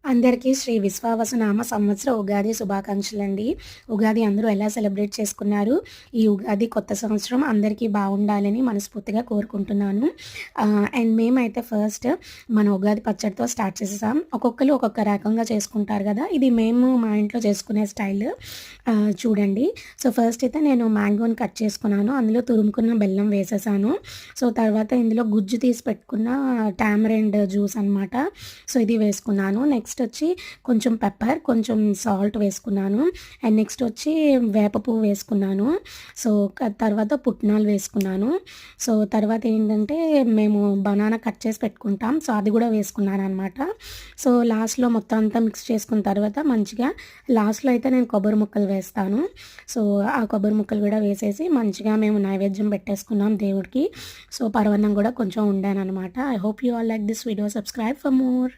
అందరికీ శ్రీ విశ్వావసునామ సంవత్సర ఉగాది శుభాకాంక్షలండి. ఉగాది అందరూ ఎలా సెలబ్రేట్ చేసుకున్నారు? ఈ ఉగాది కొత్త సంవత్సరం అందరికీ బాగుండాలని మనస్ఫూర్తిగా కోరుకుంటున్నాను. అండ్ మేమైతే ఫస్ట్ మన ఉగాది పచ్చడితో స్టార్ట్ చేసేసాం. ఒక్కొక్కరు ఒక్కొక్క రకంగా చేసుకుంటారు కదా! ఇది మేము మా ఇంట్లో చేసుకునే స్టైల్. చూడండి. సో, ఫస్ట్ అయితే నేను మ్యాంగోని కట్ చేసుకున్నాను. అందులో తురుముకున్న బెల్లం వేసేసాను. సో, తర్వాత ఇందులో గుజ్జు తీసి పెట్టుకున్న టామరిండ్ జ్యూస్ అనమాట. సో, ఇది వేసుకున్నాను. నెక్స్ట్ వచ్చి కొంచెం పెప్పర్, కొంచెం సాల్ట్ వేసుకున్నాను. అండ్ నెక్స్ట్ వచ్చి వేప పువ్వు వేసుకున్నాను. సో, తర్వాత పుట్నాలు వేసుకున్నాను. సో, తర్వాత ఏంటంటే మేము బనానా కట్ చేసి పెట్టుకుంటాం. సో, అది కూడా వేసుకున్నాననమాట. సో, లాస్ట్‌లో మొత్తం అంతా మిక్స్ చేసుకున్న తర్వాత మంచిగా లాస్ట్‌లో అయితే నేను కొబ్బరి ముక్కలు వేస్తాను. సో, ఆ కొబ్బరి ముక్కలు కూడా వేసేసి మంచిగా మేము నైవేద్యం పెట్టేసుకున్నాం దేవుడికి. సో, పరమాన్నం కూడా కొంచెం వండాననమాట. I hope you all like this video. Subscribe for more.